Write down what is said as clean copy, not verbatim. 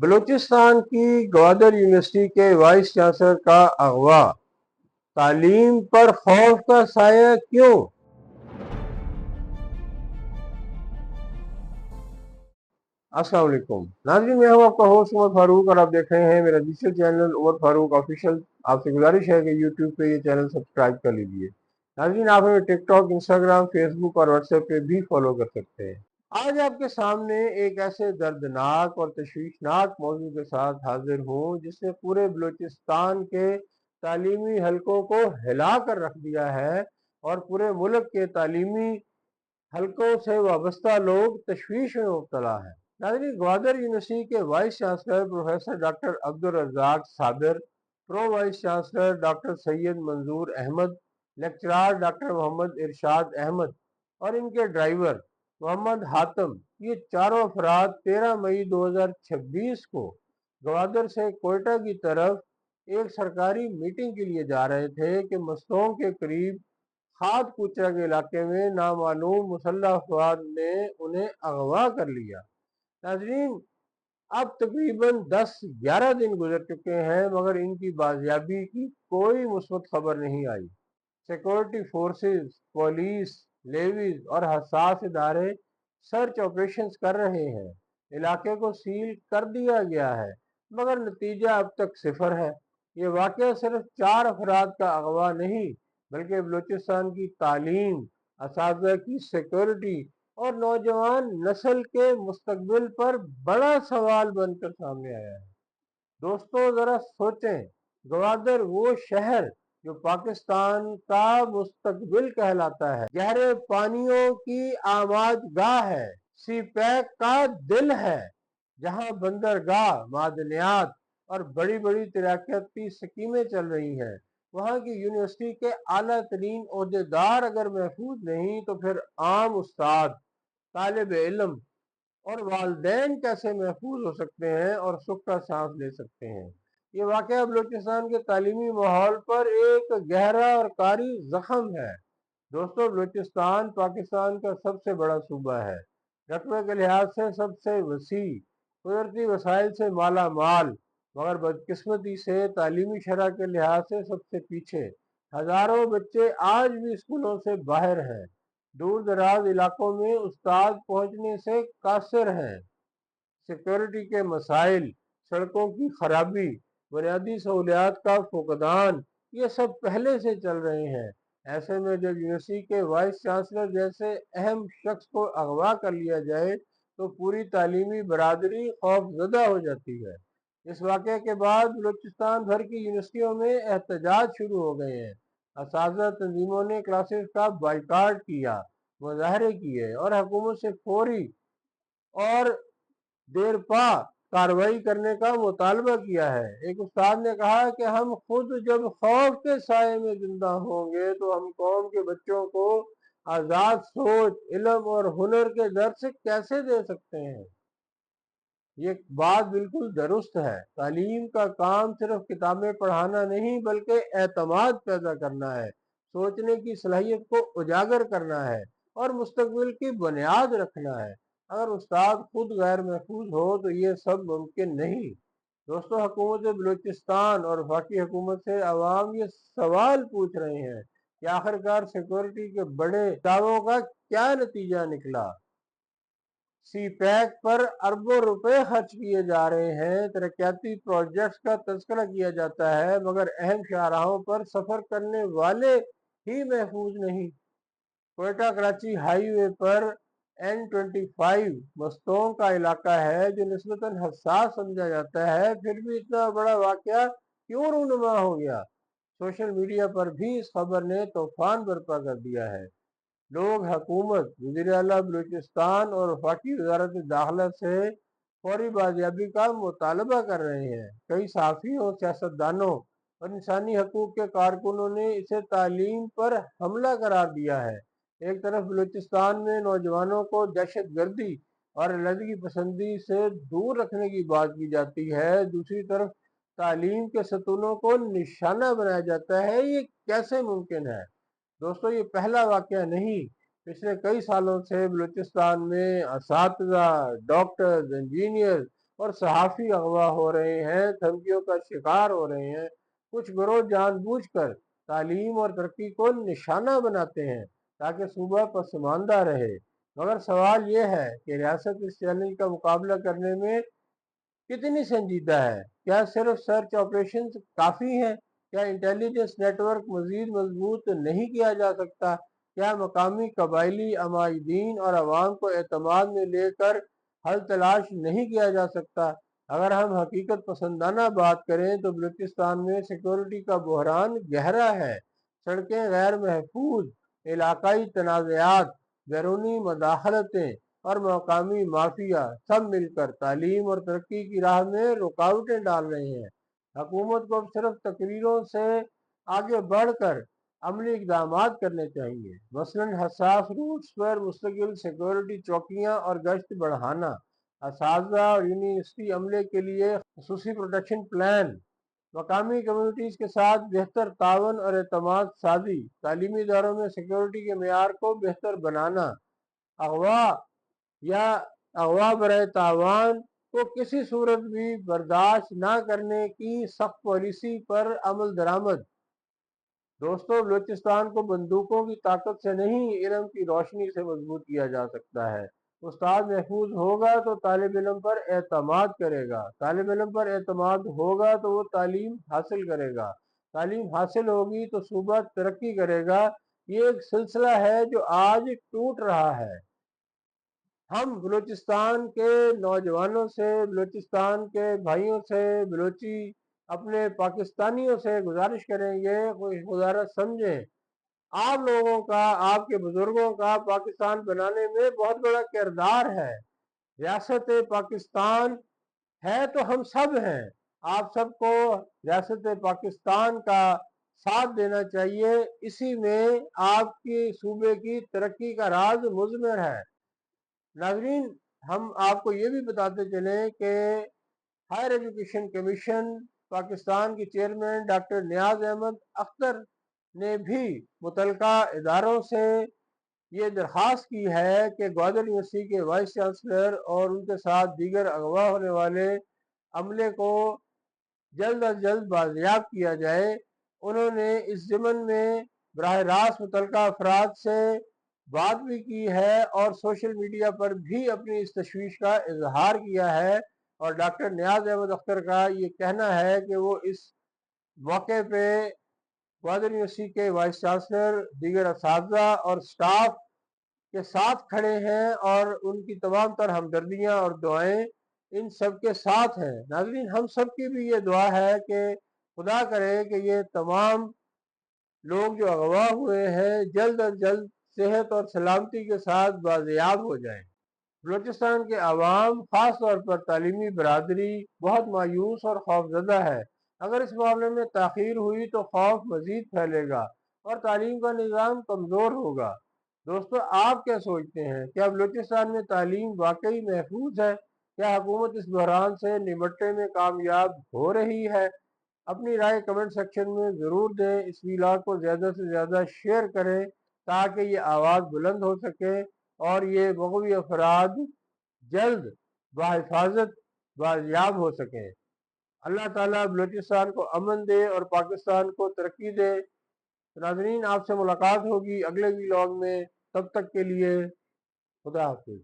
बलूचिस्तान की ग्वादर यूनिवर्सिटी के vice chancellor का अगवा, तालीम पर खौफ का साया क्यों? अस्सलाम वालेकुम नाज़रीन, मैं हूं आपका होस्ट उमर फारूक और आप देख रहे हैं मेरा digital channel Umar Farooq official. आपसे गुजारिश है कि यूट्यूब पे ये चैनल सब्सक्राइब कर लीजिए। नाज़रीन, आप हमें टिकटॉक, इंस्टाग्राम, फेसबुक और व्हाट्सएप पे भी फॉलो कर सकते हैं। आज आपके सामने एक ऐसे दर्दनाक और तशवीशनाक मौजू के साथ हाजिर हूँ जिसने पूरे बलूचिस्तान के तालीमी हलकों को हिला कर रख दिया है और पूरे मुल्क के तालीमी हलकों से वाबस्ता लोग तशवीश में मुब्तला हैं। नाज़रीन, ग्वादर यूनिवर्सिटी के vice chancellor professor doctor Abdul Razzaq Sabir, pro vice chancellor doctor Syed Manzoor Ahmed, lecturer doctor Mohammad Irshad Ahmed और इनके ड्राइवर मोहम्मद हातम, ये चारों अफराद 13 मई 2026 को ग्वादर से कोयटा की तरफ एक सरकारी मीटिंग के लिए जा रहे थे कि मस्तों के करीब खाद कुचरा के इलाके में नामालूम मुसल्लह अफवाद ने उन्हें अगवा कर लिया। नाजरीन, अब तकरीबन 10-11 दिन गुजर चुके हैं मगर इनकी बाजियाबी की कोई मुस्बत खबर नहीं आई। सिक्योरिटी फोर्सेस, पुलिस, लेवीज और हसास इदारे सर्च ऑपरेशंस कर रहे हैं। इलाके को सील कर दिया गया है मगर नतीजा अब तक सिफर है। ये वाकया सिर्फ 4 अफराद का अगवा नहीं बल्कि बलूचिस्तान की तालीम, असातिज़ा की सिक्योरिटी और नौजवान नस्ल के मुस्तकबिल पर बड़ा सवाल बनकर सामने आया है। दोस्तों, जरा सोचें, ग्वादर वो शहर जो पाकिस्तान का मुस्तकबिल कहलाता है, गहरे पानियों की आमादगाह है, सी पैक का दिल है, जहां बंदरगाह, मादनियात और बड़ी बड़ी तरक्याती स्कीमें चल रही हैं। वहां की यूनिवर्सिटी के आला तरीन ओहदेदार अगर महफूज नहीं तो फिर आम उस्ताद, तालिब इल्म और वालदैन कैसे महफूज हो सकते हैं और सुख का सांस ले सकते हैं? ये वाकया बलूचिस्तान के तालीमी माहौल पर एक गहरा और कारी जख्म है। दोस्तों, बलूचिस्तान पाकिस्तान का सबसे बड़ा सूबा है, रकबे के लिहाज से सबसे वसी, कुदरती वसाइल से माला माल, मगर बदकिस्मती से तालीमी शरह के लिहाज से सबसे पीछे। हजारों बच्चे आज भी स्कूलों से बाहर हैं, दूर दराज इलाकों में उस्ताद पहुंचने से कासिर हैं। सिक्योरिटी के मसाइल, सड़कों की खराबी, बुनियादी सहूलियात का फुकदान, ये सब पहले से चल रहे हैं। ऐसे में जब यूनिवर्सिटी के वाइस चांसलर जैसे अहम शख्स को अगवा कर लिया जाए तो पूरी तालीमी बरादरी खौफजदा हो जाती है। इस वाक़े के बाद बलूचिस्तान भर की यूनिवर्सिटियों में एहतजाज शुरू हो गए हैं। असातिज़ा तंजीमों ने क्लासेस का बाइकाट किया, मुजाहरे किए और हुकूमत से फौरी और देरपा कार्रवाई करने का मुतालबा किया है। एक उस्ताद ने कहा कि हम खुद जब खौफ के साए में जिंदा होंगे तो हम कौम के बच्चों को आज़ाद सोच, इल्म और हुनर के दर्स से कैसे दे सकते हैं? ये बात बिल्कुल दुरुस्त है। तालीम का काम सिर्फ किताबें पढ़ाना नहीं बल्कि एतमाद पैदा करना है, सोचने की सलाहियत को उजागर करना है और मुस्तकबिल की बुनियाद रखना है। अगर उस्ताद खुद गैर महफूज हो तो ये सब मुमकिन नहीं। दोस्तों, हुकूमत बलूचिस्तान और वफाकी हुकूमत से अवाम ये सवाल पूछ रहे हैं कि आखिरकार सिक्योरिटी के बड़े दावों का क्या नतीजा निकला? सी पैक पर अरबों रुपए खर्च किए जा रहे हैं, तरक्याती प्रोजेक्ट्स का तज़किरा किया जाता है मगर अहम शाहराहों पर सफर करने वाले ही महफूज नहीं। कोयटा कराची हाईवे पर N25 मस्तों का इलाका है जो निस्बतन हसास समझा जाता है, फिर भी इतना बड़ा वाकया क्यों रूनुमा हो गया? सोशल मीडिया पर भी इस खबर ने तूफान बर्पा कर दिया है। लोग हुकूमत, वज़ीर आला बलूचिस्तान और वफाकी वजारत दाखिला से फौरी बाजियाबी का मुतालबा कर रहे हैं। कई सहाफ़ियों, सियासतदानों और इंसानी हकूक़ के कारकुनों ने इसे तालीम पर हमला करार दिया है। एक तरफ बलूचिस्तान में नौजवानों को दहशत गर्दी और अलहदगी पसंदी से दूर रखने की बात की जाती है, दूसरी तरफ तालीम के सतूनों को निशाना बनाया जाता है। ये कैसे मुमकिन है? दोस्तों, ये पहला वाकया नहीं, पिछले कई सालों से बलूचिस्तान में असातिज़ा, डॉक्टर्स, इंजीनियर्स اور सहाफ़ी अगवा हो रहे हैं, धमकियों का शिकार हो रहे हैं। कुछ गिरोह जानबूझकर तालीम और तरक्की को निशाना बनाते हैं ताकि सूबा पसमानदा रहे। मगर सवाल ये है कि रियासत इस चैलेंज का मुकाबला करने में कितनी संजीदा है। क्या सिर्फ सर्च ऑपरेशन काफ़ी हैं? क्या इंटेलिजेंस नेटवर्क मजीद मजबूत नहीं किया जा सकता? क्या मकामी कबायली अमायदीन और अवाम को एतमाद में लेकर हल तलाश नहीं किया जा सकता? अगर हम हकीकत पसंदाना बात करें तो बलूचिस्तान में सिक्योरिटी का बहरान गहरा है। सड़कें गैर महफूज, इलाकाई तनाज़ात, बैरूनी मदाखलतें और मकामी माफिया सब मिलकर तालीम और तरक्की की राह में रुकावटें डाल रहे हैं। हुकूमत को अब सिर्फ तकरीरों से आगे बढ़कर अमली इकदाम करने चाहिए। मसलन हसास रूट्स पर मुस्तकिल सिक्योरिटी चौकियां और गश्त बढ़ाना, असातिज़ा और यूनिवर्सिटी अमले के लिए खसूसी प्रोटेक्शन प्लान, मकामी कम्युनिटीज़ के साथ बेहतर तावन और एतमाद साजी, तालीमी इदारों में सिक्योरिटी के मेयार को बेहतर बनाना, अगवा या अगवा बराए तावान को किसी सूरत भी बर्दाश्त न करने की सख्त पॉलिसी पर अमल दरामद। दोस्तों, बलूचिस्तान को बंदूकों की ताकत से नहीं, इल्म की रोशनी से मजबूत किया जा सकता है। उस्ताद महफूज होगा तो तालिब इल्म पर एतमाद करेगा, तालिब इल्म पर एतमाद होगा तो वो तालीम हासिल करेगा, तालीम हासिल होगी तो सूबा तरक्की करेगा। ये एक सिलसिला है जो आज टूट रहा है। हम बलूचिस्तान के नौजवानों से, बलूचिस्तान के भाइयों से, बलूची अपने पाकिस्तानियों से गुजारिश करेंगे, कोई गुजारिश समझें। आप लोगों का, आपके बुजुर्गों का पाकिस्तान बनाने में बहुत बड़ा किरदार है। रियासत पाकिस्तान है तो हम सब हैं। आप सबको रियासत पाकिस्तान का साथ देना चाहिए। इसी में आपकी सूबे की तरक्की का राज मुज़मिर है। नाजरीन, हम आपको ये भी बताते चलें कि हायर एजुकेशन कमीशन पाकिस्तान की चेयरमैन डॉक्टर नियाज अहमद अख्तर ने भी मुतलका इदारों से ये दरख्वास्त की है कि ग्वादर यूनिवर्सिटी के वाइस चांसलर और उनके साथ दीगर अगवा होने वाले अमले को जल्द अज जल्द बाजियाब किया जाए। उन्होंने इस ज़िमन में बराह रास्त मुतलका अफराद से बात भी की है और सोशल मीडिया पर भी अपनी इस तशवीश का इजहार किया है। और डॉक्टर नियाज अहमद अख्तर का ये कहना है कि वो इस मौके पे ग्वादर यूनिवर्सिटी के वाइस चांसलर, दीगर असातिज़ा और स्टाफ के साथ खड़े हैं और उनकी तमाम तर हमदर्दियाँ और दुआएं इन सब के साथ हैं। नाज़रीन, हम सब की भी ये दुआ है कि खुदा करे कि ये तमाम लोग जो अगवा हुए हैं जल्द अज जल्द सेहत और सलामती के साथ बाजियाब हो जाएं। बलूचिस्तान के अवाम, खास तौर पर तालीमी बरादरी बहुत मायूस और खौफजदा है। अगर इस मामले में ताख़ीर हुई तो खौफ मजीद फैलेगा और तालीम का निज़ाम कमज़ोर होगा। दोस्तों, आप क्या सोचते हैं? क्या बलूचिस्तान में तालीम वाकई महफूज है? क्या हुकूमत इस बहरान से निपटने में कामयाब हो रही है? अपनी राय कमेंट सेक्शन में ज़रूर दें। इस वीडियो को ज़्यादा से ज़्यादा शेयर करें ताकि ये आवाज़ बुलंद हो सके और ये मग़वी अफराद जल्द बाहिफाजत बाजियाब हो सकें। अल्लाह ताला बलूचिस्तान को अमन दे और पाकिस्तान को तरक्की दे। नाज़रीन, आपसे मुलाकात होगी अगले व्लॉग में। तब तक के लिए खुदा हाफिज़।